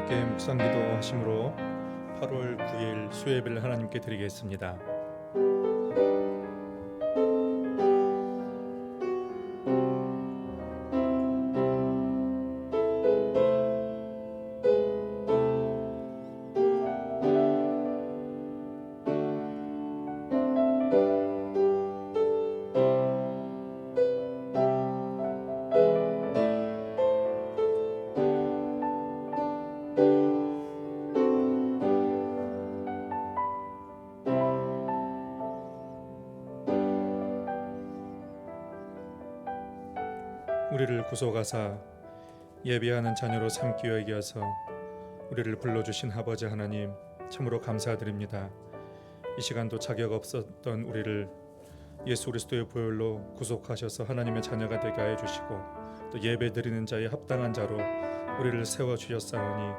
함께 묵상 기도하심으로 8월 9일 수요예배를 하나님께 드리겠습니다. 우리를 구속하사 예배하는 자녀로 삼기 위하여 여서 우리를 불러주신 아버지 하나님, 참으로 감사드립니다. 이 시간도 자격 없었던 우리를 예수 그리스도의 보혈로 구속하셔서 하나님의 자녀가 되게 하여 주시고, 또 예배 드리는 자의 합당한 자로 우리를 세워주셨사오니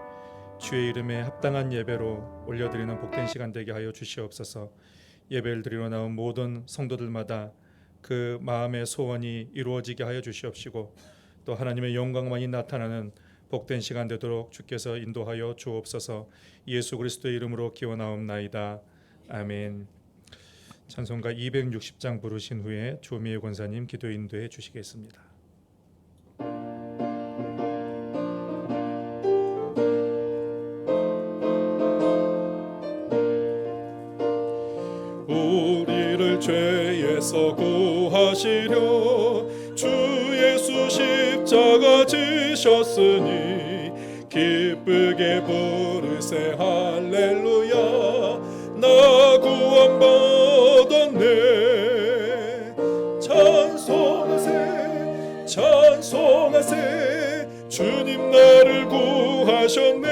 주의 이름에 합당한 예배로 올려드리는 복된 시간 되게 하여 주시옵소서. 예배를 드리러 나온 모든 성도들마다 그 마음의 소원이 이루어지게 하여 주시옵시고, 또 하나님의 영광만이 나타나는 복된 시간 되도록 주께서 인도하여 주옵소서. 예수 그리스도의 이름으로 기원하옵나이다. 아멘. 찬송가 260장 부르신 후에 조미애 권사님 기도 인도해 주시겠습니다. 우리를 죄에서 구하시려 주 예수 십자가 지셨으니 기쁘게 부르세 할렐루야. 나 구원받았네. 찬송하세 찬송하세 주님 나를 구하셨네.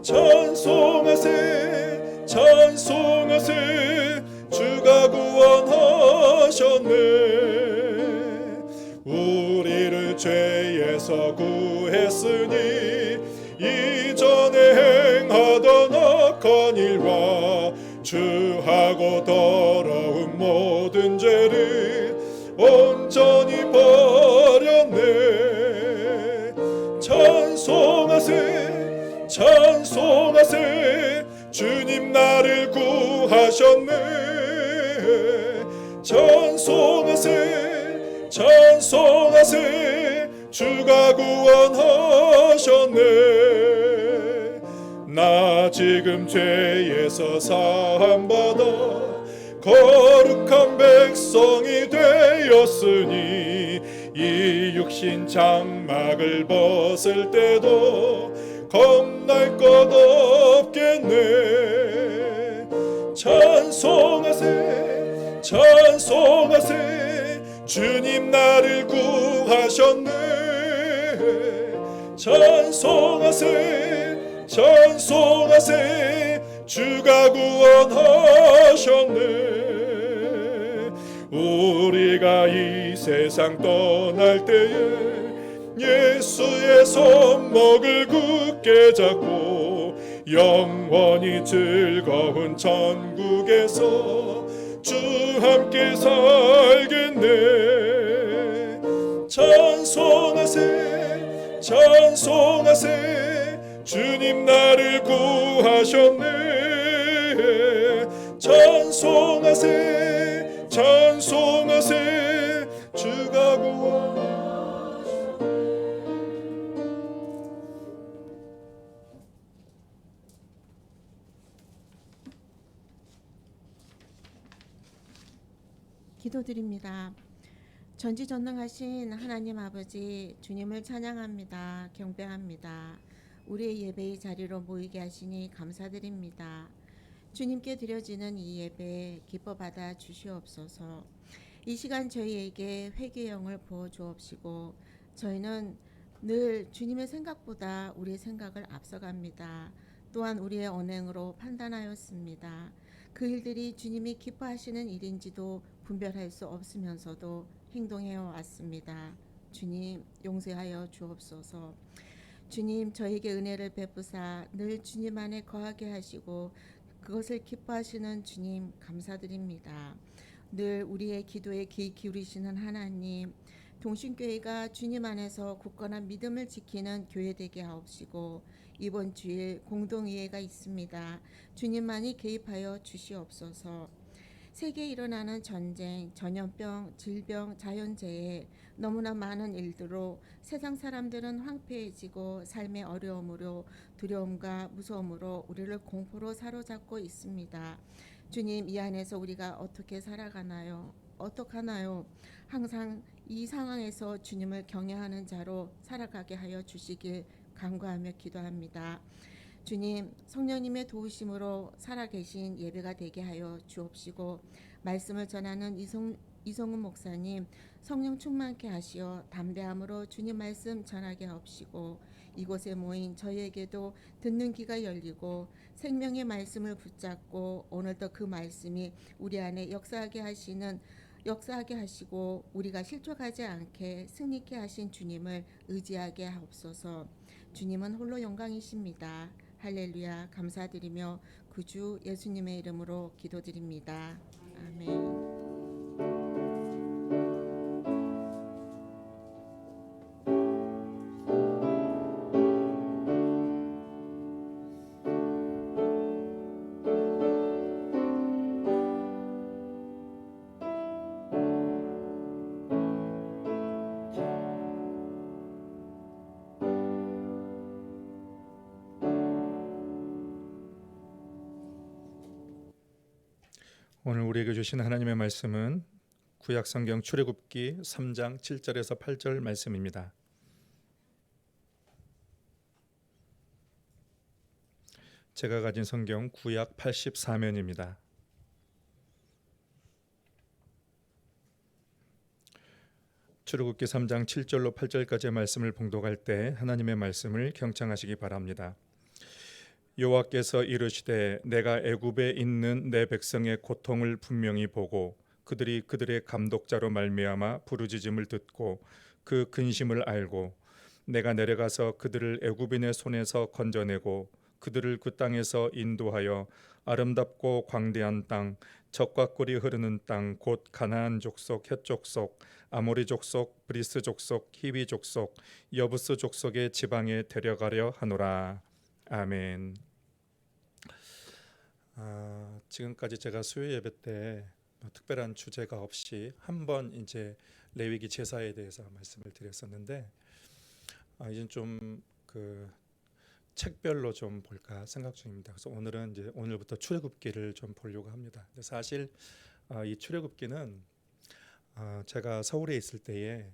찬송하세 찬송하세 주가 구원하셨네. 우리를 죄에서 구했으니 이전에 행하던 악한 일과 주하고 더러운 모든 죄를 온전히 버렸네. 찬송하세 찬송하세 주님 나를 구하셨네. 찬송하세 찬송하세 주가 구원하셨네. 나 지금 죄에서 사함받아 거룩한 백성이 되었으니 이 육신 장막을 벗을 때도 겁날 것 없겠네. 찬송하세 찬송하세 주님 나를 구하셨네. 찬송하세 찬송하세 주가 구원하셨네. 우리가 이 세상 떠날 때에 예수의 손목을 굳게 잡고 영원히 즐거운 천국에서 주 함께 살겠네. 찬송하세 찬송하세 주님 나를 구하셨네. 찬송하세 찬송하세 주가 구원하셨네. 기도드립니다. 전지전능하신 하나님 아버지, 주님을 찬양합니다. 경배합니다. 우리의 예배의 자리로 모이게 하시니 감사드립니다. 주님께 드려지는 이 예배 기뻐 받아 주시옵소서. 이 시간 저희에게 회개의 영을 부어 주옵시고, 저희는 늘 주님의 생각보다 우리의 생각을 앞서갑니다. 또한 우리의 언행으로 판단하였습니다. 그 일들이 주님이 기뻐하시는 일인지도 분별할 수 없으면서도 행동해 왔습니다. 주님 용서하여 주옵소서. 주님 저에게 은혜를 베푸사 늘 주님 안에 거하게 하시고 그것을 기뻐하시는 주님 감사드립니다. 늘 우리의 기도에 귀 기울이시는 하나님, 동신교회가 주님 안에서 굳건한 믿음을 지키는 교회 되게 하옵시고 이번 주일 공동의회가 있습니다. 주님만이 개입하여 주시옵소서. 세계에 일어나는 전쟁, 전염병, 질병, 자연재해 너무나 많은 일들로 세상 사람들은 황폐해지고 삶의 어려움으로 두려움과 무서움으로 우리를 공포로 사로잡고 있습니다. 주님 이 안에서 우리가 어떻게 살아가나요? 어떡하나요? 항상 이 상황에서 주님을 경외하는 자로 살아가게 하여 주시길 간구하며 기도합니다. 주님, 성령님의 도우심으로 살아계신 예배가 되게 하여 주옵시고 말씀을 전하는 이성훈 목사님 성령 충만케 하시어 담대함으로 주님 말씀 전하게 하옵시고 이곳에 모인 저희에게도 듣는 귀가 열리고 생명의 말씀을 붙잡고 오늘도 그 말씀이 우리 안에 역사하게 하시고 우리가 실족하지 않게 승리케 하신 주님을 의지하게 하옵소서. 주님은 홀로 영광이십니다. 할렐루야. 감사드리며 구주 예수님의 이름으로 기도드립니다. 아멘. 오늘 우리에게 주신 하나님의 말씀은 구약성경 출애굽기 3장 7절에서 8절 말씀입니다. 제가 가진 성경 구약 84면입니다. 출애굽기 3장 7절로 8절까지의 말씀을 봉독할 때 하나님의 말씀을 경청하시기 바랍니다. 여호와께서 이르시되 내가 애굽에 있는 내 백성의 고통을 분명히 보고 그들이 그들의 감독자로 말미암아 부르짖음을 듣고 그 근심을 알고 내가 내려가서 그들을 애굽인의 손에서 건져내고 그들을 그 땅에서 인도하여 아름답고 광대한 땅 젖과 꿀이 흐르는 땅 곧 가나안 족속 헷 족속 아모리 족속 브리스 족속 히비 족속 여부스 족속의 지방에 데려가려 하노라. 아멘. 지금까지 제가 수요 예배 때 특별한 주제가 없이 한번 이제 레위기 제사에 대해서 말씀을 드렸었는데 이제 좀 그 책별로 좀 볼까 생각 중입니다. 그래서 오늘은 이제 오늘부터 출애굽기를 좀 보려고 합니다. 근데 사실 이 출애굽기는 제가 서울에 있을 때에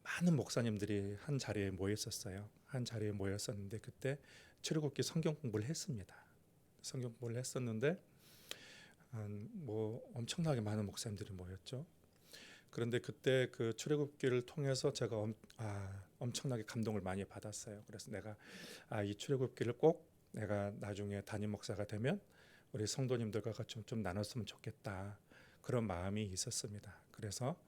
많은 목사님들이 한 자리에 모였었어요. 한 자리에 모였었는데 그때 출애굽기 성경 공부를 했습니다. 성경 공부를 했었는데 뭐 엄청나게 많은 목사님들이 모였죠. 그런데 그때 그 출애굽기를 통해서 제가 엄청나게 감동을 많이 받았어요. 그래서 내가 이 출애굽기를 꼭 내가 나중에 담임 목사가 되면 우리 성도님들과 같이 좀 나눴으면 좋겠다. 그런 마음이 있었습니다. 그래서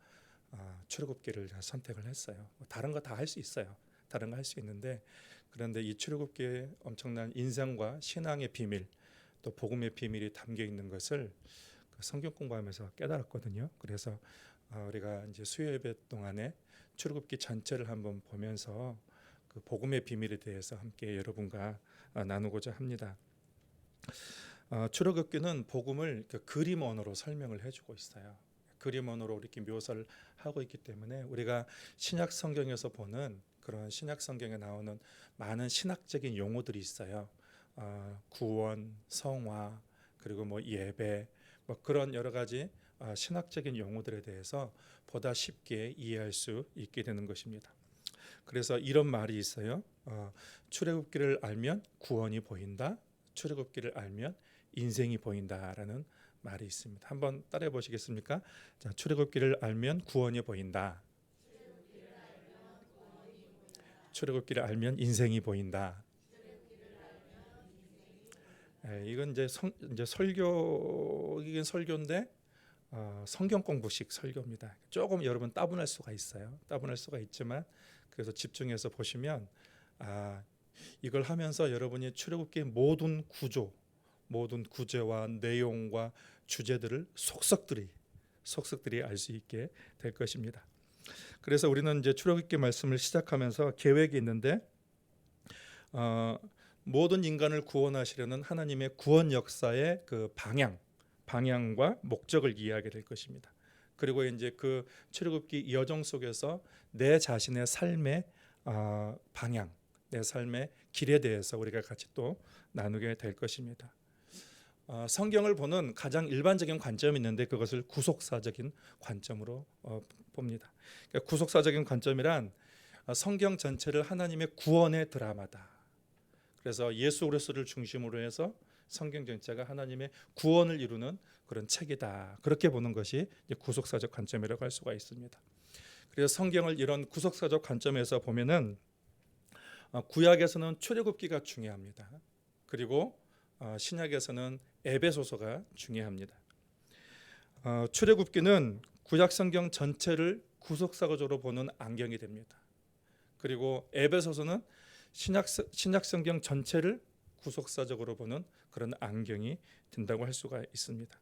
출애굽기를 선택을 했어요. 다른 거 다 할 수 있어요. 다른 거 할 수 있는데 그런데 이 출애굽기에 엄청난 인생과 신앙의 비밀 또 복음의 비밀이 담겨 있는 것을 성경 공부하면서 깨달았거든요. 그래서 우리가 이제 수요 예배 동안에 출애굽기 전체를 한번 보면서 그 복음의 비밀에 대해서 함께 여러분과 나누고자 합니다. 출애굽기는 복음을 그림 언어로 설명을 해주고 있어요. 그림 언어로 이렇게 묘사를 하고 있기 때문에 우리가 신약 성경에서 보는 그런 신약 성경에 나오는 많은 신학적인 용어들이 있어요. 구원, 성화, 그리고 뭐 예배, 뭐 그런 여러 가지 신학적인 용어들에 대해서 보다 쉽게 이해할 수 있게 되는 것입니다. 그래서 이런 말이 있어요. 출애굽기를 알면 구원이 보인다. 출애굽기를 알면 인생이 보인다라는 말이 있습니다. 한번 따라해 보시겠습니까? 자, 출애굽기를 알면 구원이 보인다. 출애굽기를 알면 인생이 보인다. 이건 이제 설교이긴 설교인데 성경 공부식 설교입니다. 조금 여러분 따분할 수가 있어요. 따분할 수가 있지만 그래서 집중해서 보시면 이걸 하면서 여러분이 출애굽기의 모든 구조, 모든 구제와 내용과 주제들을 속속들이 알 수 있게 될 것입니다. 그래서 우리는 이제 출애굽기 말씀을 시작하면서 계획이 있는데 모든 인간을 구원하시려는 하나님의 구원 역사의 그 방향과 목적을 이해하게 될 것입니다. 그리고 이제 그 출애굽기 여정 속에서 내 자신의 삶의 방향, 내 삶의 길에 대해서 우리가 같이 또 나누게 될 것입니다. 성경을 보는 가장 일반적인 관점이 있는데 그것을 구속사적인 관점으로 봅니다. 그러니까 구속사적인 관점이란 성경 전체를 하나님의 구원의 드라마다. 그래서 예수 그리스도를 중심으로 해서 성경 전체가 하나님의 구원을 이루는 그런 책이다. 그렇게 보는 것이 구속사적 관점이라고 할 수가 있습니다. 그래서 성경을 이런 구속사적 관점에서 보면은 구약에서는 출애굽기가 중요합니다. 그리고 신약에서는 에베소서가 중요합니다. 출애굽기는 구약 성경 전체를 구속사적으로 보는 안경이 됩니다. 그리고 에베소서는 신약 성경 전체를 구속사적으로 보는 그런 안경이 된다고 할 수가 있습니다.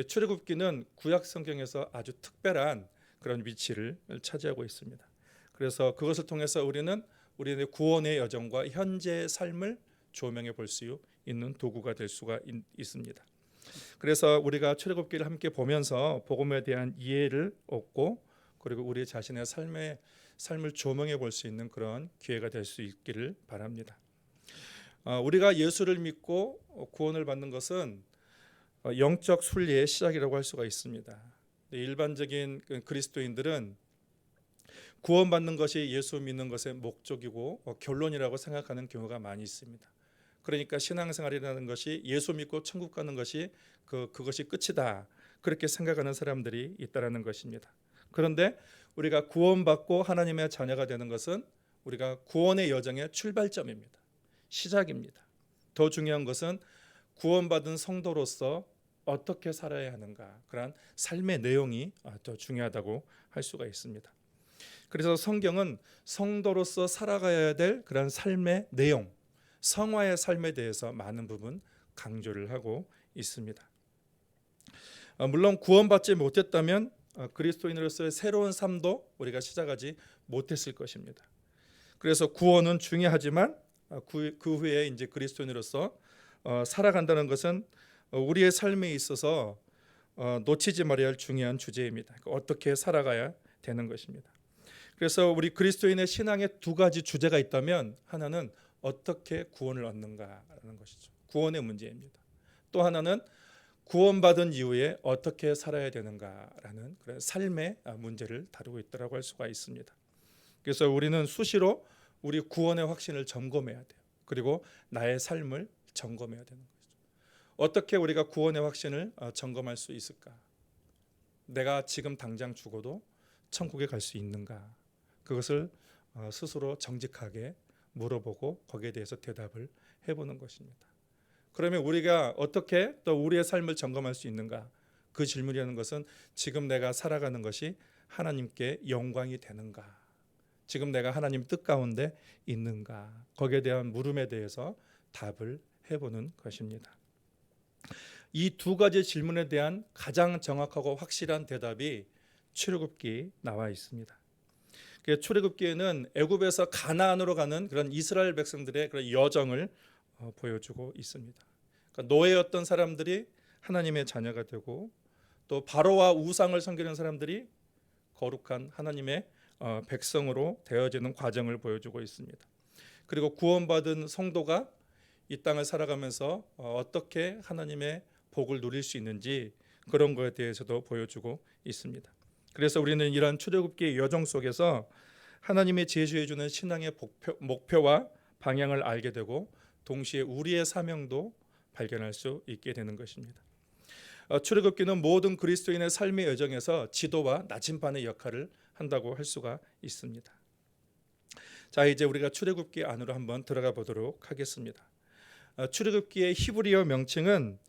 출애굽기는 구약 성경에서 아주 특별한 그런 위치를 차지하고 있습니다. 그래서 그것을 통해서 우리는 우리의 구원의 여정과 현재의 삶을 조명해 볼 수 있는 도구가 될 수가 있습니다. 그래서 우리가 출애굽기를 함께 보면서 복음에 대한 이해를 얻고 그리고 우리 자신의 삶을 조명해 볼 수 있는 그런 기회가 될 수 있기를 바랍니다. 우리가 예수를 믿고 구원을 받는 것은 영적 순리의 시작이라고 할 수가 있습니다. 일반적인 그리스도인들은 구원받는 것이 예수 믿는 것의 목적이고 결론이라고 생각하는 경우가 많이 있습니다. 그러니까 신앙생활이라는 것이 예수 믿고 천국 가는 것이 그것이 끝이다. 그렇게 생각하는 사람들이 있다라는 것입니다. 그런데 우리가 구원받고 하나님의 자녀가 되는 것은 우리가 구원의 여정의 출발점입니다. 시작입니다. 더 중요한 것은 구원받은 성도로서 어떻게 살아야 하는가, 그런 삶의 내용이 더 중요하다고 할 수가 있습니다. 그래서 성경은 성도로서 살아가야 될 그런 삶의 내용, 성화의 삶에 대해서 많은 부분 강조를 하고 있습니다. 물론 구원받지 못했다면 그리스도인으로서의 새로운 삶도 우리가 시작하지 못했을 것입니다. 그래서 구원은 중요하지만 그 후에 이제 그리스도인으로서 살아간다는 것은 우리의 삶에 있어서 놓치지 말아야 할 중요한 주제입니다. 어떻게 살아가야 되는 것입니다. 그래서 우리 그리스도인의 신앙에 두 가지 주제가 있다면 하나는 어떻게 구원을 얻는가라는 것이죠. 구원의 문제입니다. 또 하나는 구원받은 이후에 어떻게 살아야 되는가라는 그런 삶의 문제를 다루고 있다고 할 수가 있습니다. 그래서 우리는 수시로 우리 구원의 확신을 점검해야 돼요. 그리고 나의 삶을 점검해야 되는 거죠. 어떻게 우리가 구원의 확신을 점검할 수 있을까? 내가 지금 당장 죽어도 천국에 갈 수 있는가? 그것을 스스로 정직하게 물어보고 거기에 대해서 대답을 해보는 것입니다. 그러면 우리가 어떻게 또 우리의 삶을 점검할 수 있는가? 그 질문이라는 것은 지금 내가 살아가는 것이 하나님께 영광이 되는가? 지금 내가 하나님 뜻 가운데 있는가? 거기에 대한 물음에 대해서 답을 해보는 것입니다. 이 두 가지 질문에 대한 가장 정확하고 확실한 대답이 출애굽기에 나와 있습니다. 출애굽기에는 애굽에서 가나안으로 가는 그런 이스라엘 백성들의 그런 여정을 보여주고 있습니다. 그러니까 노예였던 사람들이 하나님의 자녀가 되고 또 바로와 우상을 섬기는 사람들이 거룩한 하나님의 백성으로 되어지는 과정을 보여주고 있습니다. 그리고 구원받은 성도가 이 땅을 살아가면서 어떻게 하나님의 복을 누릴 수 있는지 그런 것에 대해서도 보여주고 있습니다. 그래서 우리는 이러한 출애굽기의 여정 속에서 하나님이 제시해 주는 신앙의 목표와 방향을 알게 되고 동시에 우리의 사명도 발견할 수 있게 되는 것입니다. 출애굽기는 모든 그리스도인의 삶의 여정에서 지도와 나침반의 역할을 한다고 할 수가 있습니다. 자, 이제 우리가 출애굽기 안으로 한번 들어가 보도록 하겠습니다. 출애굽기의 히브리어 명칭은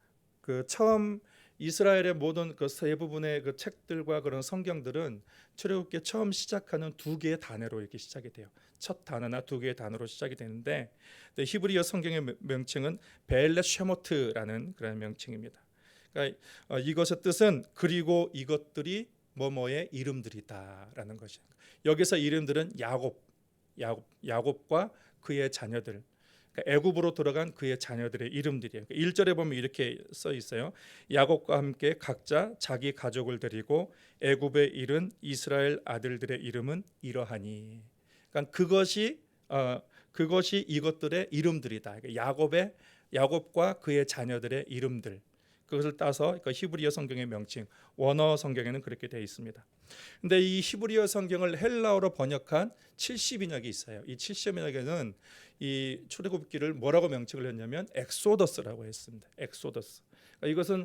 그 처음 이스라엘의 모든 그 세 부분의 그 책들과 그런 성경들은 출애굽기 처음 시작하는 두 개의 단어로 이렇게 시작이 돼요. 첫 단어나 두 개의 단어로 시작이 되는데 히브리어 성경의 명칭은 베엘렛 쉐모트라는 그런 명칭입니다. 그러니까 이것의 뜻은 그리고 이것들이 뭐뭐의 이름들이다라는 것이에요. 여기서 이름들은 야곱과 그의 자녀들, 그러니까 애굽으로 들어간 그의 자녀들의 이름들이에요. 1절에 보면 이렇게 써 있어요. 야곱과 함께 각자 자기 가족을 데리고 애굽에 이른 이스라엘 아들들의 이름은 이러하니. 그러니까 그것이 이것들의 이름들이다. 그러니까 야곱과 그의 자녀들의 이름들. 그것을 따서 히브리어 성경의 명칭, 원어 성경에는 그렇게 되어 있습니다. 근데 이 히브리어 성경을 헬라어로 번역한 70인역이 있어요. 이 70인역에는 이 출애굽기를 뭐라고 명칭을 했냐면 엑소더스라고 했습니다. 엑소더스. 그러니까 이것은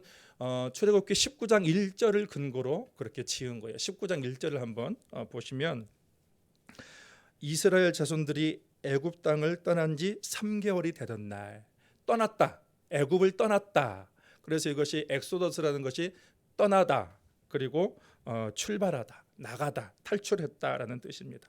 출애굽기 19장 1절을 근거로 그렇게 지은 거예요. 19장 1절을 한번 보시면 이스라엘 자손들이 애굽 땅을 떠난 지 3개월이 되던 날 떠났다. 애굽을 떠났다. 그래서 이것이 엑소더스라는 것이 떠나다. 그리고 출발하다, 나가다, 탈출했다라는 뜻입니다.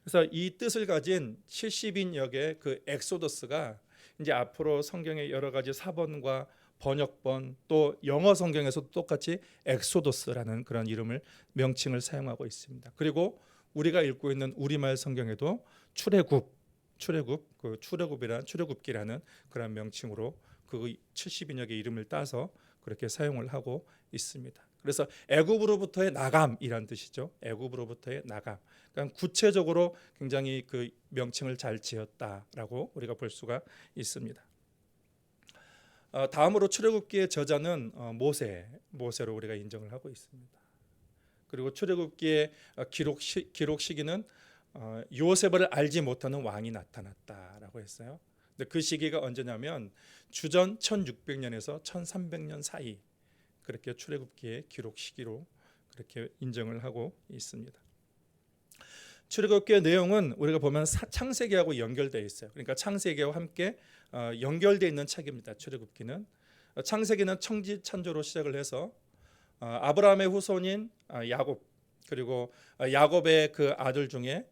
그래서 이 뜻을 가진 70인역의 그 엑소더스가 이제 앞으로 성경의 여러 가지 사본과 번역본 또 영어 성경에서도 똑같이 엑소더스라는 그런 이름을 명칭을 사용하고 있습니다. 그리고 우리가 읽고 있는 우리말 성경에도 출애굽기라는 그런 명칭으로 그 70인역의 이름을 따서 그렇게 사용을 하고 있습니다. 그래서 애굽으로부터의 나감이란 뜻이죠. 애굽으로부터의 나감. 그러니까 구체적으로 굉장히 그 명칭을 잘 지었다라고 우리가 볼 수가 있습니다. 다음으로 출애굽기의 저자는 모세로 우리가 인정을 하고 있습니다. 그리고 출애굽기의 기록 시기는 요셉을 알지 못하는 왕이 나타났다라고 했어요. 근데 그 시기가 언제냐면 주전 1600년에서 1300년 사이 그렇게 출애굽기의 기록 시기로 그렇게 인정을 하고 있습니다. 출애굽기의 내용은 우리가 보면 창세기하고 연결되어 있어요. 그러니까 창세기와 함께 연결되어 있는 책입니다. 출애굽기는 창세기는 청지 창조로 시작을 해서 아브라함의 후손인 야곱 그리고 야곱의 그 아들 중에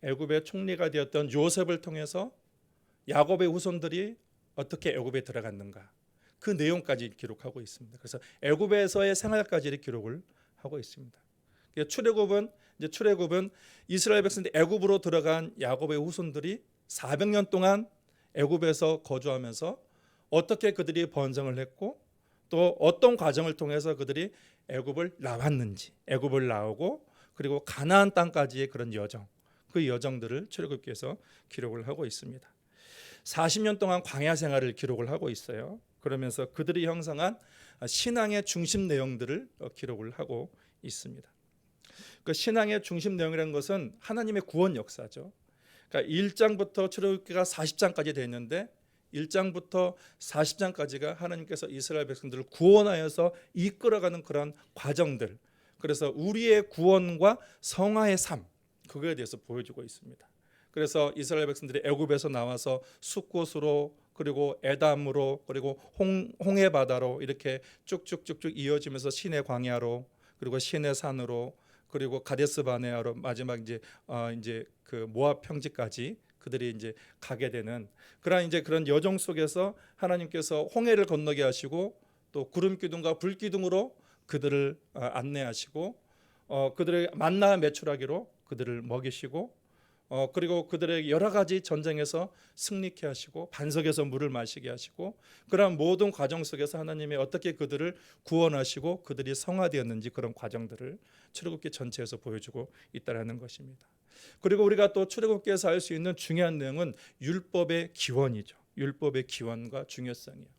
애굽의 총리가 되었던 요셉을 통해서 야곱의 후손들이 어떻게 애굽에 들어갔는가 그 내용까지 기록하고 있습니다. 그래서 애굽에서의 생활까지 기록을 하고 있습니다. 출애굽은 이스라엘 백성들이 애굽으로 들어간 야곱의 후손들이 400년 동안 애굽에서 거주하면서 어떻게 그들이 번성을 했고 또 어떤 과정을 통해서 그들이 애굽을 나왔는지, 애굽을 나오고 그리고 가나안 땅까지의 그런 여정, 그 여정들을 출애굽기에서 기록을 하고 있습니다. 40년 동안 광야 생활을 기록을 하고 있어요. 그러면서 그들이 형성한 신앙의 중심 내용들을 기록을 하고 있습니다. 그 신앙의 중심 내용이라는 것은 하나님의 구원 역사죠. 그러니까 1장부터 출애굽기가 40장까지 되어 있는데 1장부터 40장까지가 하나님께서 이스라엘 백성들을 구원하여서 이끌어가는 그런 과정들. 그래서 우리의 구원과 성화의 삶 그거에 대해서 보여주고 있습니다. 그래서 이스라엘 백성들이 애굽에서 나와서 숫곳으로 그리고 에담으로 그리고 홍해 바다로 이렇게 쭉쭉쭉쭉 이어지면서 시내 광야로 그리고 시내 산으로 그리고 가데스 바네아로 마지막 이제 그 모압 평지까지 그들이 이제 가게 되는 그런 여정 속에서 하나님께서 홍해를 건너게 하시고 또 구름 기둥과 불 기둥으로 그들을 안내하시고 그들의 만나 매출하기로 그들을 먹이시고 그리고 그들의 여러 가지 전쟁에서 승리케 하시고 반석에서 물을 마시게 하시고 그런 모든 과정 속에서 하나님이 어떻게 그들을 구원하시고 그들이 성화되었는지 그런 과정들을 출애굽기 전체에서 보여주고 있다라는 것입니다. 그리고 우리가 또 출애굽기에서 알 수 있는 중요한 내용은 율법의 기원이죠. 율법의 기원과 중요성이에요.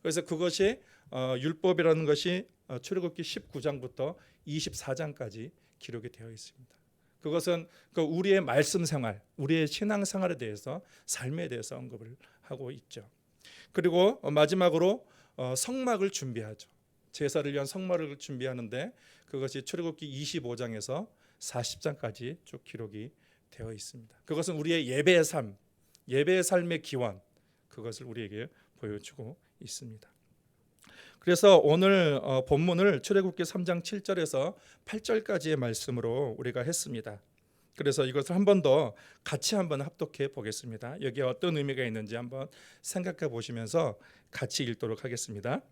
그래서 그것이 율법이라는 것이 출애굽기 19장부터 24장까지 기록이 되어 있습니다. 그것은 우리의 말씀 생활, 우리의 신앙 생활에 대해서 삶에 대해서 언급을 하고 있죠. 그리고 마지막으로 성막을 준비하죠. 제사를 위한 성막을 준비하는데 그것이 출애굽기 25장에서 40장까지 쭉 기록이 되어 있습니다. 그것은 우리의 예배의 삶, 예배의 삶의 기원 그것을 우리에게 보여주고 있습니다. 그래서 오늘 본문을 출애굽기 3장 7절에서 8절까지의 말씀으로 우리가 했습니다. 그래서 이것을 한 번 더 같이 한번 합독해 보겠습니다. 여기에 어떤 의미가 있는지 한번 생각해 보시면서 같이 읽도록 하겠습니다.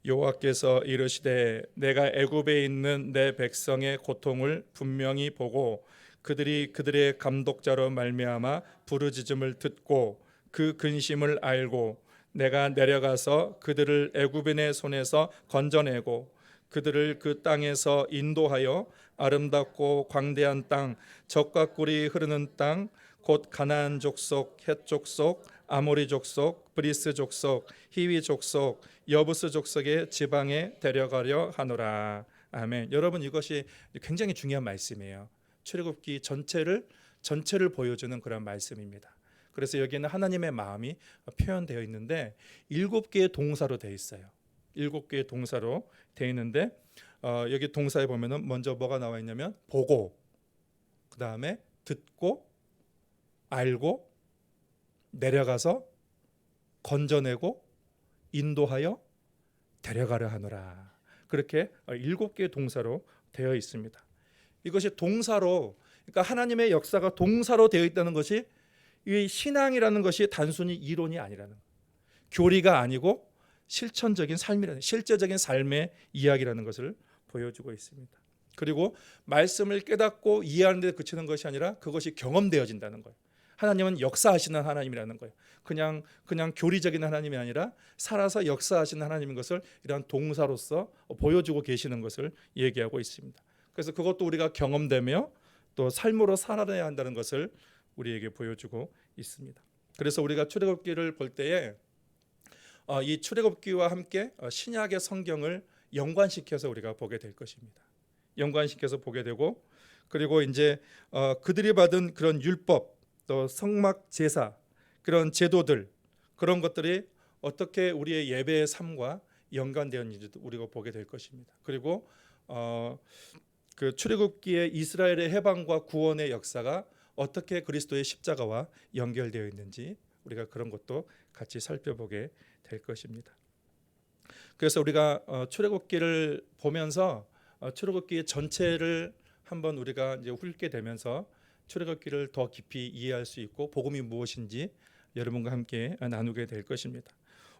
여호와께서 이르시되 내가 애굽에 있는 내 백성의 고통을 분명히 보고 그들이 그들의 감독자로 말미암아 부르짖음을 듣고 그 근심을 알고 내가 내려가서 그들을 애굽인의 손에서 건져내고 그들을 그 땅에서 인도하여 아름답고 광대한 땅, 젖과 꿀이 흐르는 땅, 곧 가나안 족속, 헷 족속, 아모리 족속, 브리스 족속, 히위 족속, 여부스 족속의 지방에 데려가려 하노라. 아멘. 여러분, 이것이 굉장히 중요한 말씀이에요. 출애굽기 전체를 보여주는 그런 말씀입니다. 그래서 여기에는 하나님의 마음이 표현되어 있는데 7개의 동사로 되어 있어요. 7개의 동사로 되어 있는데 여기 동사에 보면은 먼저 뭐가 나와 있냐면 보고, 그 다음에 듣고, 알고, 내려가서 건져내고, 인도하여 데려가려 하노라. 그렇게 7개의 동사로 되어 있습니다. 이것이 동사로, 그러니까 하나님의 역사가 동사로 되어 있다는 것이 이 신앙이라는 것이 단순히 이론이 아니라는 거예요. 교리가 아니고 실천적인 삶이라는, 실제적인 삶의 이야기라는 것을 보여주고 있습니다. 그리고 말씀을 깨닫고 이해하는 데 그치는 것이 아니라 그것이 경험되어진다는 거예요. 하나님은 역사하시는 하나님이라는 거예요. 그냥 교리적인 하나님이 아니라 살아서 역사하시는 하나님인 것을 이러한 동사로서 보여주고 계시는 것을 얘기하고 있습니다. 그래서 그것도 우리가 경험되며 또 삶으로 살아내야 한다는 것을 우리에게 보여주고 있습니다. 그래서 우리가 출애굽기를 볼 때에 이 출애굽기와 함께 신약의 성경을 연관시켜서 우리가 보게 될 것입니다. 연관시켜서 보게 되고, 그리고 이제 그들이 받은 그런 율법, 또 성막 제사, 그런 제도들, 그런 것들이 어떻게 우리의 예배의 삶과 연관되었는지도 우리가 보게 될 것입니다. 그리고 그 출애굽기의 이스라엘의 해방과 구원의 역사가 어떻게 그리스도의 십자가와 연결되어 있는지 우리가 그런 것도 같이 살펴보게 될 것입니다. 그래서 우리가 출애굽기를 보면서 출애굽기 전체를 한번 우리가 이제 훑게 되면서 출애굽기를 더 깊이 이해할 수 있고 복음이 무엇인지 여러분과 함께 나누게 될 것입니다.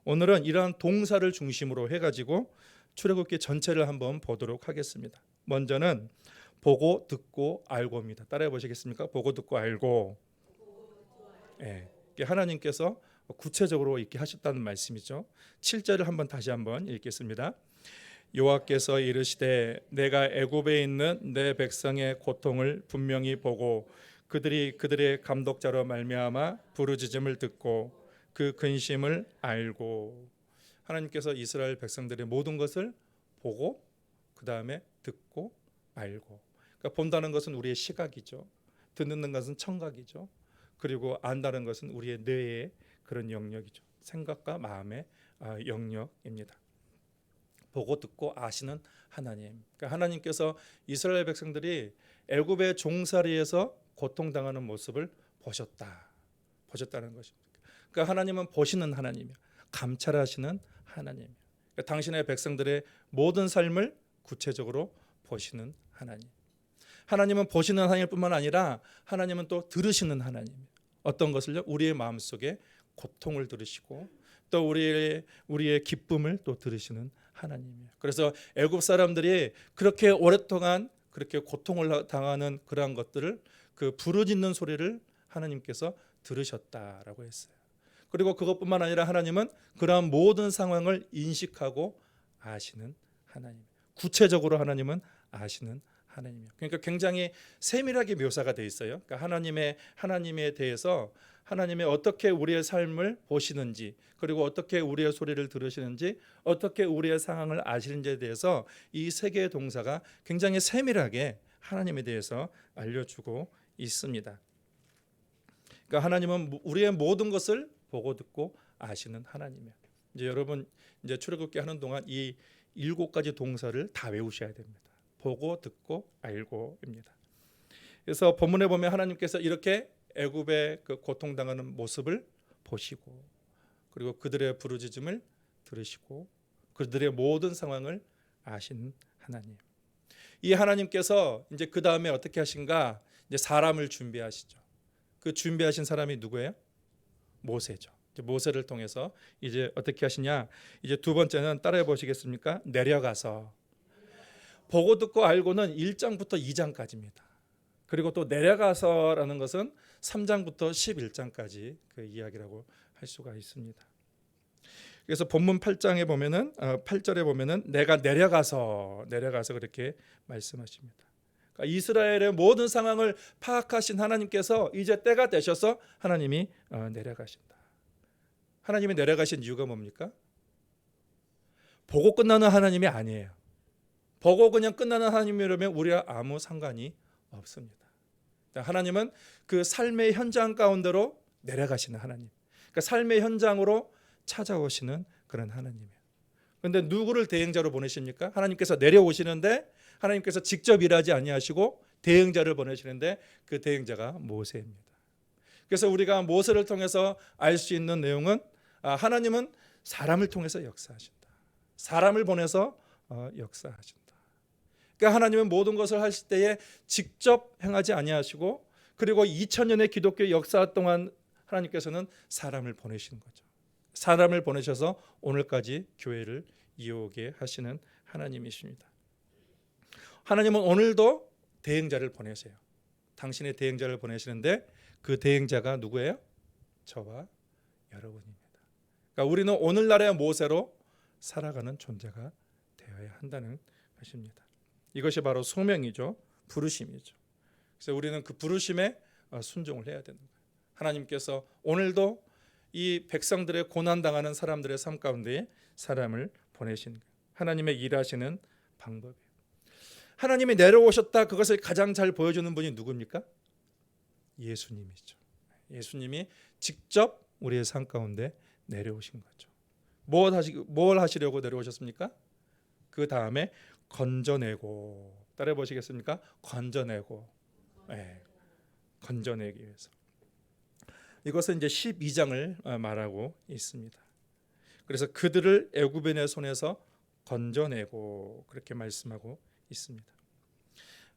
오늘은 이러한 동사를 중심으로 해가지고 출애굽기 전체를 한번 보도록 하겠습니다. 먼저는 보고 듣고 알고입니다. 따라해 보시겠습니까? 보고 듣고 알고. 하나님께서 구체적으로 이렇게 하셨다는 말씀이죠. 7절을 다시 한번 읽겠습니다. 여호와께서 이르시되 내가 애굽에 있는 내 백성의 고통을 분명히 보고 그들이 그들의 감독자로 말미암아 부르짖음을 듣고 그 근심을 알고. 하나님께서 이스라엘 백성들의 모든 것을 보고 그 다음에 듣고 알고. 그러니까 본다는 것은 우리의 시각이죠. 듣는 것은 청각이죠. 그리고 안다는 것은 우리의 뇌의 그런 영역이죠. 생각과 마음의 영역입니다. 보고 듣고 아시는 하나님. 그러니까 하나님께서 이스라엘 백성들이 애굽의 종살이에서 고통당하는 모습을 보셨다는 것입니다. 그러니까 하나님은 보시는 하나님이요, 감찰하시는 하나님이요. 그러니까 당신의 백성들의 모든 삶을 구체적으로 보시는 하나님. 하나님은 보시는 하나님뿐만 아니라 하나님은 또 들으시는 하나님이에요. 어떤 것을요? 우리의 마음속에 고통을 들으시고 또 우리의 기쁨을 또 들으시는 하나님이에요. 그래서 애굽 사람들이 그렇게 오랫동안 그렇게 고통을 당하는 그러한 것들을, 그 부르짖는 소리를 하나님께서 들으셨다라고 했어요. 그리고 그것뿐만 아니라 하나님은 그러한 모든 상황을 인식하고 아시는 하나님. 구체적으로 하나님은 아시는 하나님이에요. 그러니까 굉장히 세밀하게 묘사가 되어 있어요. 그러니까 하나님에 대해서 하나님의 어떻게 우리의 삶을 보시는지, 그리고 어떻게 우리의 소리를 들으시는지, 어떻게 우리의 상황을 아시는지에 대해서 이 세 개의 동사가 굉장히 세밀하게 하나님에 대해서 알려주고 있습니다. 그러니까 하나님은 우리의 모든 것을 보고 듣고 아시는 하나님이에요. 이제 여러분 이제 출애굽기 하는 동안 이 7가지 동사를 다 외우셔야 됩니다. 보고 듣고 알고입니다. 그래서 본문에 보면 하나님께서 이렇게 애굽의 그 고통당하는 모습을 보시고, 그리고 그들의 부르짖음을 들으시고 그들의 모든 상황을 아시는 하나님. 이 하나님께서 이제 그 다음에 어떻게 하신가? 이제 사람을 준비하시죠. 그 준비하신 사람이 누구예요? 모세죠. 모세를 통해서 이제 어떻게 하시냐? 이제 두 번째는 따라해 보시겠습니까? 내려가서 보고 듣고 알고는 1장부터 2장까지입니다. 그리고 또 내려가서라는 것은 3장부터 11장까지 그 이야기라고 할 수가 있습니다. 그래서 본문 8장에 보면은 8절에 보면은 내가 내려가서 그렇게 말씀하십니다. 그러니까 이스라엘의 모든 상황을 파악하신 하나님께서 이제 때가 되셔서 하나님이 내려가신다. 하나님이 내려가신 이유가 뭡니까? 보고 끝나는 하나님이 아니에요. 보고 그냥 끝나는 하나님이라면 우리와 아무 상관이 없습니다. 하나님은 그 삶의 현장 가운데로 내려가시는 하나님. 그러니까 삶의 현장으로 찾아오시는 그런 하나님이에요. 그런데 누구를 대행자로 보내십니까? 하나님께서 내려오시는데 하나님께서 직접 일하지 아니하시고 대행자를 보내시는데 그 대행자가 모세입니다. 그래서 우리가 모세를 통해서 알 수 있는 내용은 하나님은 사람을 통해서 역사하신다. 사람을 보내서 역사하신다. 그러니까 하나님은 모든 것을 하실 때에 직접 행하지 아니하시고 그리고 2000년의 기독교 역사 동안 하나님께서는 사람을 보내시는 거죠. 사람을 보내셔서 오늘까지 교회를 이어오게 하시는 하나님이십니다. 하나님은 오늘도 대행자를 보내세요. 당신의 대행자를 보내시는데 그 대행자가 누구예요? 저와 여러분입니다. 그러니까 우리는 오늘날의 모세로 살아가는 존재가 되어야 한다는 것입니다. 이것이 바로 소명이죠. 부르심이죠. 그래서 우리는 그 부르심에 순종을 해야 되는 거예요. 하나님께서 오늘도 이 백성들의 고난당하는 사람들의 삶 가운데 사람을 보내신 거예요. 하나님의 일하시는 방법이에요. 하나님이 내려오셨다 그것을 가장 잘 보여주는 분이 누굽니까? 예수님이죠. 예수님이 직접 우리의 삶 가운데 내려오신 거죠. 뭘 하시려고 내려오셨습니까? 그 다음에 건져내고, 따라해 보시겠습니까? 건져내고, 건져내기 위해서. 이것은 이제 12장을 말하고 있습니다. 그래서 그들을 애굽인의 손에서 건져내고 그렇게 말씀하고 있습니다.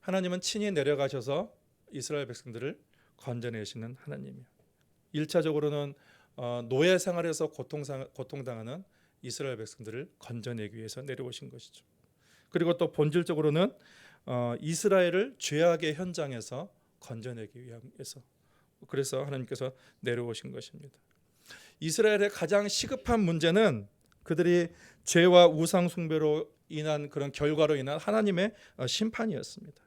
하나님은 친히 내려가셔서 이스라엘 백성들을 건져내시는 하나님이에요. 1차적으로는 노예 생활에서 고통당하는 이스라엘 백성들을 건져내기 위해서 내려오신 것이죠. 그리고 또 본질적으로는 이스라엘을 죄악의 현장에서 건져내기 위해서, 그래서 하나님께서 내려오신 것입니다. 이스라엘의 가장 시급한 문제는 그들이 죄와 우상 숭배로 인한 그런 결과로 인한 하나님의 심판이었습니다.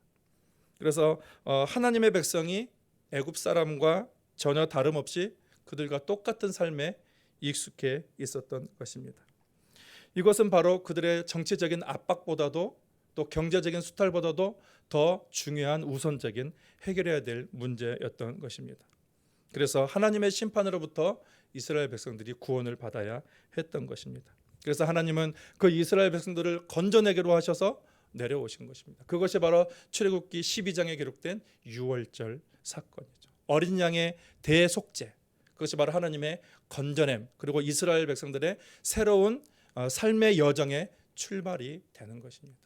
그래서 하나님의 백성이 애굽 사람과 전혀 다름없이 그들과 똑같은 삶에 익숙해 있었던 것입니다. 이것은 바로 그들의 정치적인 압박보다도 또 경제적인 수탈보다도 더 중요한 우선적인 해결해야 될 문제였던 것입니다. 그래서 하나님의 심판으로부터 이스라엘 백성들이 구원을 받아야 했던 것입니다. 그래서 하나님은 그 이스라엘 백성들을 건져내기로 하셔서 내려오신 것입니다. 그것이 바로 출애굽기 12장에 기록된 유월절 사건이죠. 어린 양의 대속죄, 그것이 바로 하나님의 건져냄, 그리고 이스라엘 백성들의 새로운 삶의 여정의 출발이 되는 것입니다.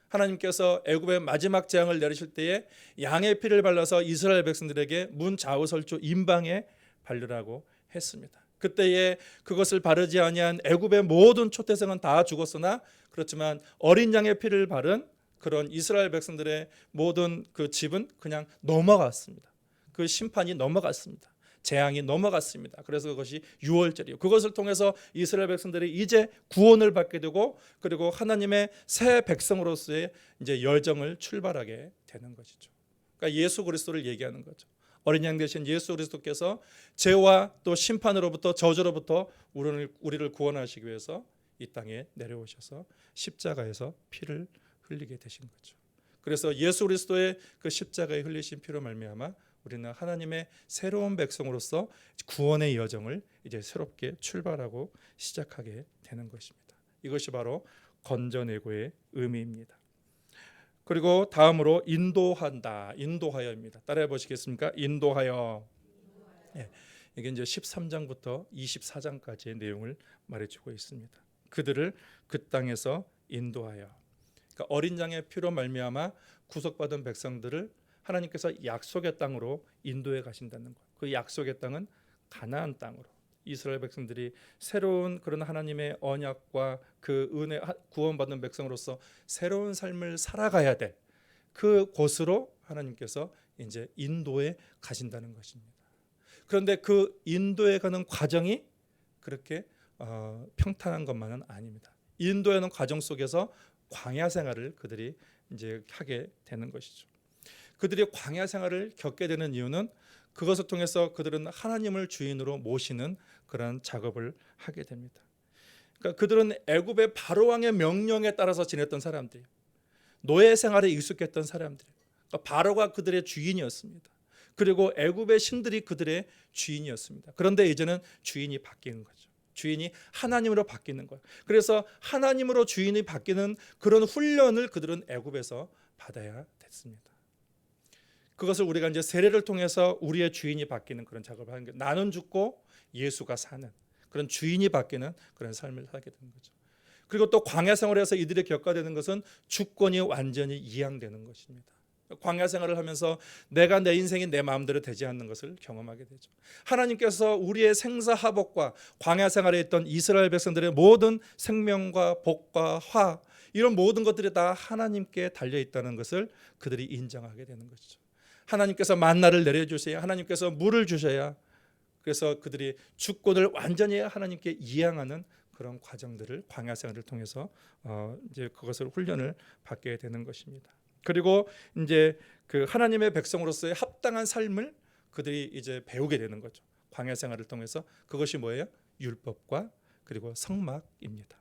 하나님께서 애굽의 마지막 재앙을 내리실 때에 양의 피를 발라서 이스라엘 백성들에게 문 좌우설주 임방에 바르라고 했습니다. 그때에 그것을 바르지 아니한 애굽의 모든 초태생은 다 죽었으나 그렇지만 어린 양의 피를 바른 그런 이스라엘 백성들의 모든 그 집은 그냥 넘어갔습니다. 그 심판이 넘어갔습니다. 재앙이 넘어갔습니다. 그래서 그것이 유월절이에요. 그것을 통해서 이스라엘 백성들이 이제 구원을 받게 되고 그리고 하나님의 새 백성으로서의 이제 열정을 출발하게 되는 것이죠. 그러니까 예수 그리스도를 얘기하는 거죠. 어린 양 되신 예수 그리스도께서 죄와 또 심판으로부터 저주로부터 우리를 구원하시기 위해서 이 땅에 내려오셔서 십자가에서 피를 흘리게 되신 거죠. 그래서 예수 그리스도의 그 십자가에 흘리신 피로 말미암아 우리는 하나님의 새로운 백성으로서 구원의 여정을 이제 새롭게 출발하고 시작하게 되는 것입니다. 이것이 바로 건져내고의 의미입니다. 그리고 다음으로 인도한다, 인도하여입니다. 따라해 보시겠습니까? 인도하여. 이게 이제 13장부터 24장까지의 내용을 말해주고 있습니다. 그들을 그 땅에서 인도하여. 그러니까 어린 양의 피로 말미암아 구속받은 백성들을 하나님께서 약속의 땅으로 인도해 가신다는 것. 그 약속의 땅은 가나안 땅으로. 이스라엘 백성들이 새로운 그런 하나님의 언약과 그 은혜 구원받는 백성으로서 새로운 삶을 살아가야 될 그 곳으로 하나님께서 이제 인도에 가신다는 것입니다. 그런데 그 인도에 가는 과정이 그렇게 평탄한 것만은 아닙니다. 인도에 가는 과정 속에서 광야 생활을 그들이 이제 하게 되는 것이죠. 그들이 광야 생활을 겪게 되는 이유는 그것을 통해서 그들은 하나님을 주인으로 모시는 그런 작업을 하게 됩니다. 그러니까 그들은 애굽의 바로 왕의 명령에 따라서 지냈던 사람들이에요. 노예 생활에 익숙했던 사람들이에요. 그러니까 바로가 그들의 주인이었습니다. 그리고 애굽의 신들이 그들의 주인이었습니다. 그런데 이제는 주인이 바뀌는 거죠. 주인이 하나님으로 바뀌는 거예요. 그래서 하나님으로 주인이 바뀌는 그런 훈련을 그들은 애굽에서 받아야 됐습니다. 그것을 우리가 이제 세례를 통해서 우리의 주인이 바뀌는 그런 작업을 하는 게, 나는 죽고 예수가 사는 그런 주인이 바뀌는 그런 삶을 살게 되는 거죠. 그리고 또 광야 생활에서 이들이 겪어야 되는 것은 주권이 완전히 이양되는 것입니다. 광야 생활을 하면서 내가 내 인생이 내 마음대로 되지 않는 것을 경험하게 되죠. 하나님께서 우리의 생사화복과 광야 생활에 있던 이스라엘 백성들의 모든 생명과 복과 화, 이런 모든 것들이 다 하나님께 달려 있다는 것을 그들이 인정하게 되는 것이죠. 하나님께서 만나를 내려주셔야, 하나님께서 물을 주셔야, 그래서 그들이 주권을 완전히 하나님께 이양하는 그런 과정들을 광야 생활을 통해서 이제 그것을 훈련을 받게 되는 것입니다. 그리고 이제 그 하나님의 백성으로서의 합당한 삶을 그들이 이제 배우게 되는 거죠. 광야 생활을 통해서. 그것이 뭐예요? 율법과 그리고 성막입니다.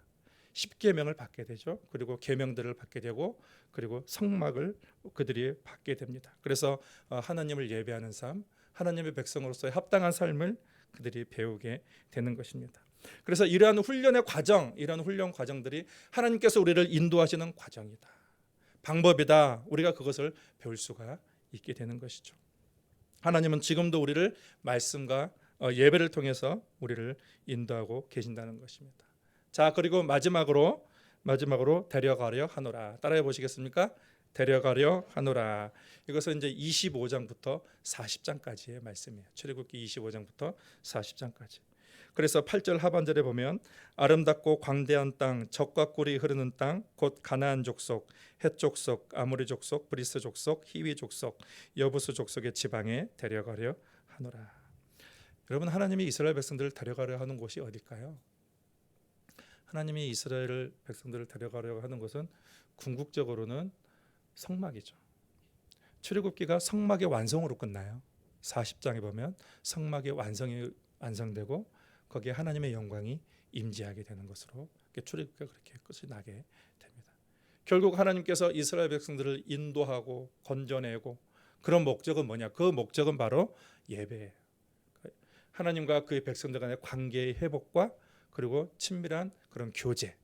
10계명을 받게 되죠. 그리고 계명들을 받게 되고, 그리고 성막을 그들이 받게 됩니다. 그래서 하나님을 예배하는 삶, 하나님의 백성으로서의 합당한 삶을 그들이 배우게 되는 것입니다. 그래서 이러한 훈련의 과정, 이러한 훈련 과정들이 하나님께서 우리를 인도하시는 과정이다, 방법이다. 우리가 그것을 배울 수가 있게 되는 것이죠. 하나님은 지금도 우리를 말씀과 예배를 통해서 우리를 인도하고 계신다는 것입니다. 자, 그리고 마지막으로 데려가려 하노라. 따라해 보시겠습니까? 데려가려 하노라. 이것은 이제 25장부터 40장까지의 말씀이에요. 출애굽기 25장부터 40장까지. 그래서 8절 하반절에 보면 아름답고 광대한 땅, 젖과 꿀이 흐르는 땅, 곧 가나안 족속, 헷 족속, 아모리 족속, 브리스 족속, 히위 족속, 여부스 족속의 지방에 데려가려 하노라. 여러분, 하나님이 이스라엘 백성들을 데려가려 하는 곳이 어딜까요? 하나님이 이스라엘 백성들을 데려가려 하는 것은 궁극적으로는 성막이죠. 출애굽기가 성막의 완성으로 끝나요. 40장에 보면 성막의 완성이 완성되고 거기에 하나님의 영광이 임재하게 되는 것으로 출애굽기가 그렇게 끝이 나게 됩니다. 결국 하나님께서 이스라엘 백성들을 인도하고 건져내고, 그런 목적은 뭐냐? 그 목적은 바로 예배예요. 하나님과 그의 백성들 간의 관계의 회복과 그리고 친밀한 그런 교제,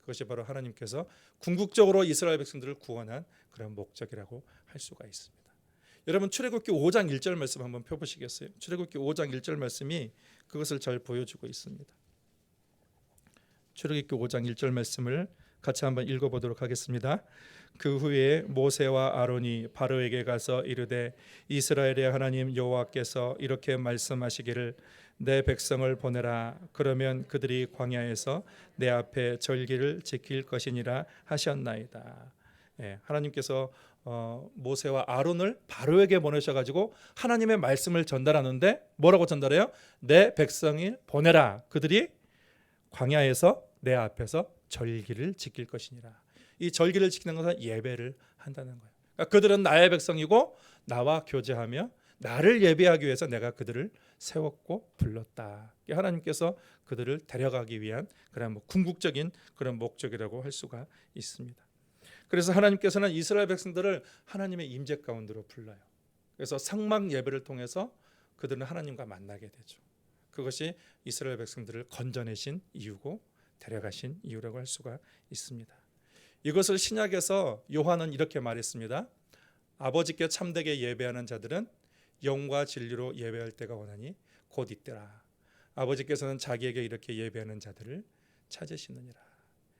그것이 바로 하나님께서 궁극적으로 이스라엘 백성들을 구원한 그런 목적이라고 할 수가 있습니다. 여러분, 출애굽기 5장 1절 말씀 한번 펴보시겠어요? 출애굽기 5장 1절 말씀이 그것을 잘 보여주고 있습니다. 출애굽기 5장 1절 말씀을 같이 한번 읽어보도록 하겠습니다. 그 후에 모세와 아론이 바로에게 가서 이르되 이스라엘의 하나님 여호와께서 이렇게 말씀하시기를 내 백성을 보내라. 그러면 그들이 광야에서 내 앞에 절기를 지킬 것이니라 하셨나이다. 하나님께서 모세와 아론을 바로에게 보내셔가지고 하나님의 말씀을 전달하는데 뭐라고 전달해요? 내 백성을 보내라. 그들이 광야에서 내 앞에서 절기를 지킬 것이니라. 이 절기를 지키는 것은 예배를 한다는 거예요. 그러니까 그들은 나의 백성이고 나와 교제하며 나를 예배하기 위해서 내가 그들을 세웠고 불렀다. 하나님께서 그들을 데려가기 위한 그런 궁극적인 그런 목적이라고 할 수가 있습니다. 그래서 하나님께서는 이스라엘 백성들을 하나님의 임재 가운데로 불러요. 그래서 성막 예배를 통해서 그들은 하나님과 만나게 되죠. 그것이 이스라엘 백성들을 건져내신 이유고 데려가신 이유라고 할 수가 있습니다. 이것을 신약에서 요한은 이렇게 말했습니다. 아버지께 참되게 예배하는 자들은 영과 진리로 예배할 때가 오나니 곧 이때라. 아버지께서는 자기에게 이렇게 예배하는 자들을 찾으시느니라.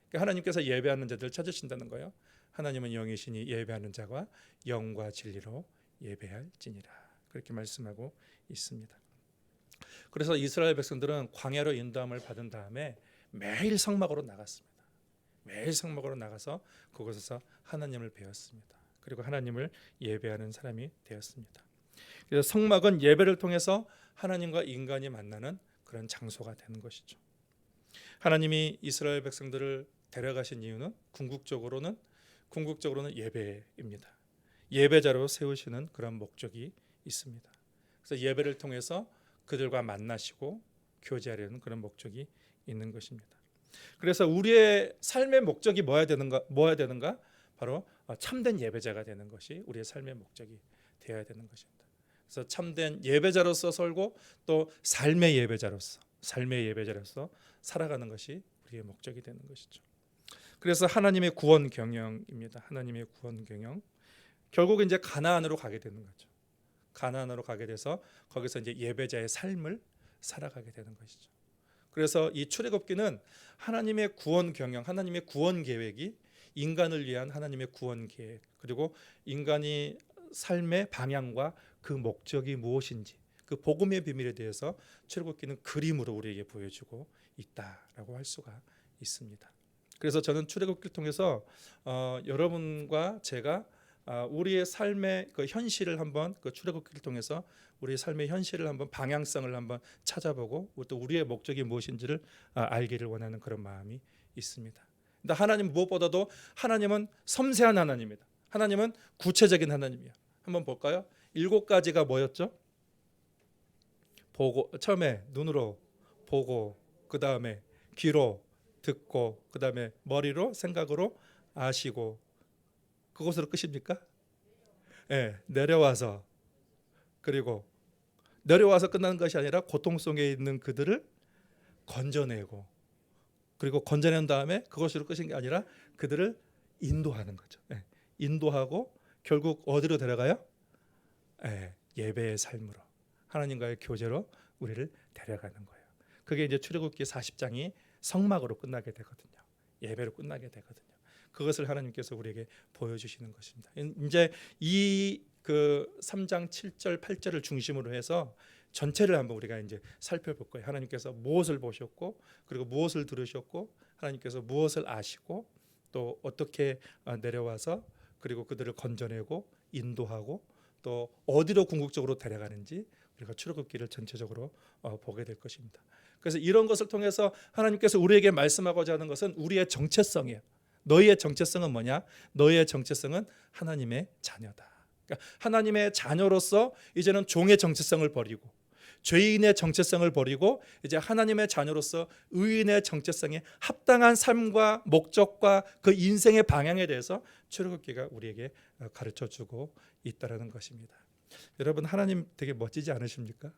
그러니까 하나님께서 예배하는 자들을 찾으신다는 거예요. 하나님은 영이시니 예배하는 자가 영과 진리로 예배할지니라. 그렇게 말씀하고 있습니다. 그래서 이스라엘 백성들은 광야로 인도함을 받은 다음에 매일 성막으로 나갔습니다. 매일 성막으로 나가서 그곳에서 하나님을 배웠습니다. 그리고 하나님을 예배하는 사람이 되었습니다. 그래서 성막은 예배를 통해서 하나님과 인간이 만나는 그런 장소가 되는 것이죠. 하나님이 이스라엘 백성들을 데려가신 이유는 궁극적으로는 예배입니다. 예배자로 세우시는 그런 목적이 있습니다. 그래서 예배를 통해서 그들과 만나시고 교제하려는 그런 목적이 있는 것입니다. 그래서 우리의 삶의 목적이 뭐야 되는가? 바로 참된 예배자가 되는 것이 우리의 삶의 목적이 되어야 되는 것입니다. 그래서 참된 예배자로서 살고 또 삶의 예배자로서 살아가는 것이 우리의 목적이 되는 것이죠. 그래서 하나님의 구원 경영입니다. 하나님의 구원 경영. 결국 이제 가나안으로 가게 되는 거죠. 가나안으로 가게 돼서 거기서 이제 예배자의 삶을 살아가게 되는 것이죠. 그래서 이 출애굽기는 하나님의 구원 경영, 하나님의 구원 계획이 인간을 위한 하나님의 구원 계획, 그리고 인간이 삶의 방향과 그 목적이 무엇인지, 그 복음의 비밀에 대해서 출애굽기는 그림으로 우리에게 보여주고 있다라고 할 수가 있습니다. 그래서 저는 출애굽기를 통해서 여러분과 제가 우리의 삶의 그 현실을 한번 그 출애굽기를 통해서 우리의 삶의 현실을 한번 방향성을 한번 찾아보고 또 우리의 목적이 무엇인지를 알기를 원하는 그런 마음이 있습니다. 근데 하나님 무엇보다도 하나님은 섬세한 하나님입니다. 하나님은 구체적인 하나님이에요. 한번 볼까요? 7가지가 뭐였죠? 보고, 처음에 눈으로 보고, 그 다음에 귀로 듣고, 그 다음에 머리로 생각으로 아시고, 그것으로 끝입니까? 네, 내려와서, 그리고 내려와서 끝나는 것이 아니라 고통 속에 있는 그들을 건져내고, 그리고 건져낸 다음에 그것으로 끝인 게 아니라 그들을 인도하는 거죠. 네, 인도하고 결국 어디로 데려가요? 네, 예배의 삶으로, 하나님과의 교제로 우리를 데려가는 거예요. 그게 이제 출애굽기 40장이 성막으로 끝나게 되거든요. 예배로 끝나게 되거든요. 그것을 하나님께서 우리에게 보여주시는 것입니다. 이제 이 그 3장 7절 8절을 중심으로 해서 전체를 한번 우리가 이제 살펴볼 거예요. 하나님께서 무엇을 보셨고, 그리고 무엇을 들으셨고, 하나님께서 무엇을 아시고, 또 어떻게 내려와서 그리고 그들을 건져내고 인도하고 또 어디로 궁극적으로 데려가는지 우리가 출애굽기를 전체적으로 보게 될 것입니다. 그래서 이런 것을 통해서 하나님께서 우리에게 말씀하고자 하는 것은 우리의 정체성이에요. 너희의 정체성은 뭐냐? 너희의 정체성은 하나님의 자녀다. 그러니까 하나님의 자녀로서 이제는 종의 정체성을 버리고 죄인의 정체성을 버리고 이제 하나님의 자녀로서 의인의 정체성에 합당한 삶과 목적과 그 인생의 방향에 대해서 출애굽기가 우리에게 가르쳐주고 있다는 것입니다. 여러분, 하나님 되게 멋지지 않으십니까?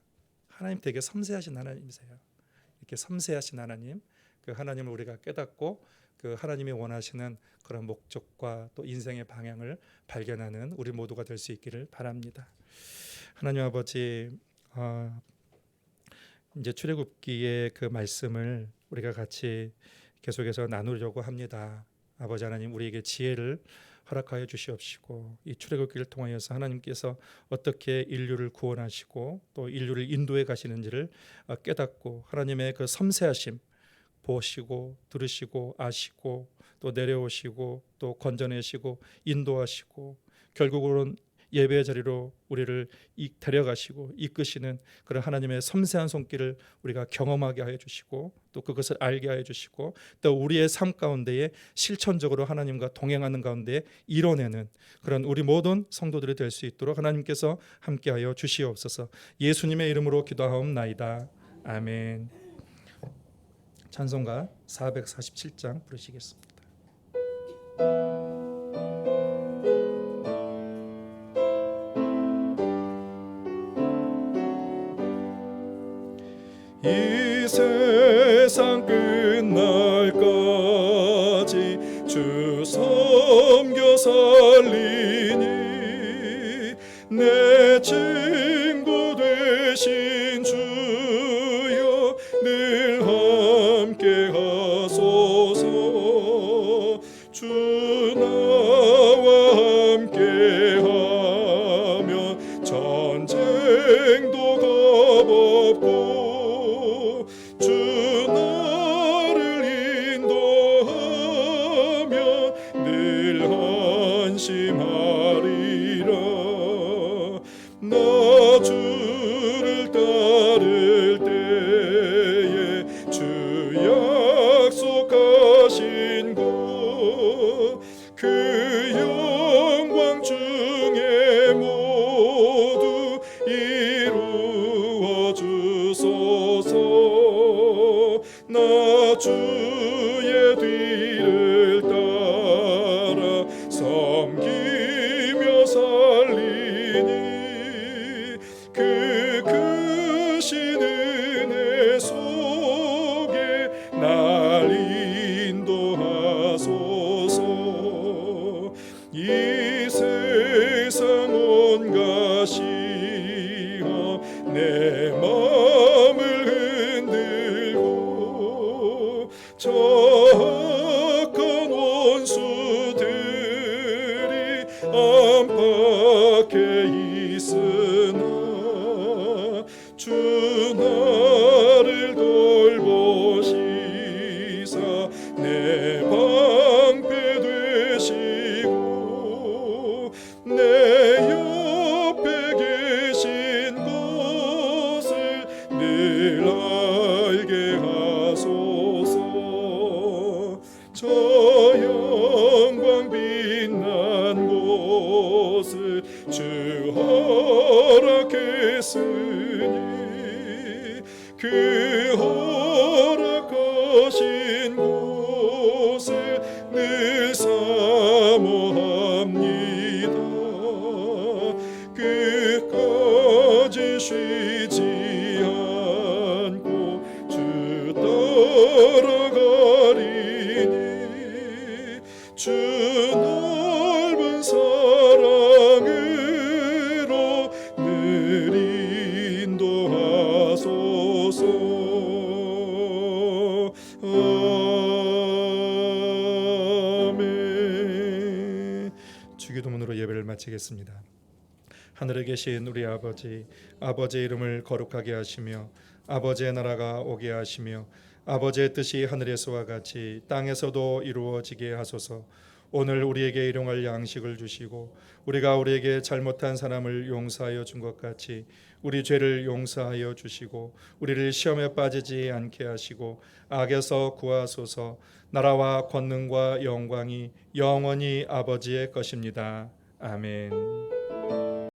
하나님 되게 섬세하신 하나님이세요. 이렇게 섬세하신 하나님, 그 하나님을 우리가 깨닫고 그 하나님이 원하시는 그런 목적과 또 인생의 방향을 발견하는 우리 모두가 될 수 있기를 바랍니다. 하나님 아버지, 이제 출애굽기의 그 말씀을 우리가 같이 계속해서 나누려고 합니다. 아버지 하나님, 우리에게 지혜를 허락하여 주시옵시고, 이 출애굽기를 통하여서 하나님께서 어떻게 인류를 구원하시고 또 인류를 인도해 가시는지를 깨닫고 하나님의 그 섬세하심 보시고 들으시고 아시고 또 내려오시고 또 건져내시고 인도하시고 결국으로는 예배의 자리로 우리를 데려가시고 이끄시는 그런 하나님의 섬세한 손길을 우리가 경험하게 하여 주시고 또 그것을 알게 하여 주시고 또 우리의 삶 가운데에 실천적으로 하나님과 동행하는 가운데 이뤄내는 그런 우리 모든 성도들이 될 수 있도록 하나님께서 함께하여 주시옵소서. 예수님의 이름으로 기도하옵나이다. 아멘. 찬송가 447장 부르시겠습니다. 이 세상 끝날까지 주 섬겨 살리니 내 친구 되신 주여 늘 함께 하소서. 주 나와 함께 하면 전쟁도 겁없고 하소서. 나 주의 뒤를 따라 섬기며 살리니 그 크신 은혜 속에 날 인도하소서. 이 세상 온 가시와 내 마음을 흔들고 착한 원수들이 안팎에 있으나 주 나를 돌보시사 내 방패 되시고 내 옆에 계신 것을 늘 알게 하소서. 저 영광 빛난 곳을 주 허락했으니 그 허락하신 곳을 늘 사모합니다. 끝까지 쉬지 않고 주 따라가리니 주 넓은 사랑으로 늘 인도하소서. 아멘. 주기도문으로 예배를 마치겠습니다. 하늘에 계신 우리 아버지, 아버지의 이름을 거룩하게 하시며 아버지의 나라가 오게 하시며 아버지의 뜻이 하늘에서와 같이 땅에서도 이루어지게 하소서. 오늘 우리에게 일용할 양식을 주시고 우리가 우리에게 잘못한 사람을 용서하여 준 것 같이 우리 죄를 용서하여 주시고 우리를 시험에 빠지지 않게 하시고 악에서 구하소서. 나라와 권능과 영광이 영원히 아버지의 것입니다. 아멘.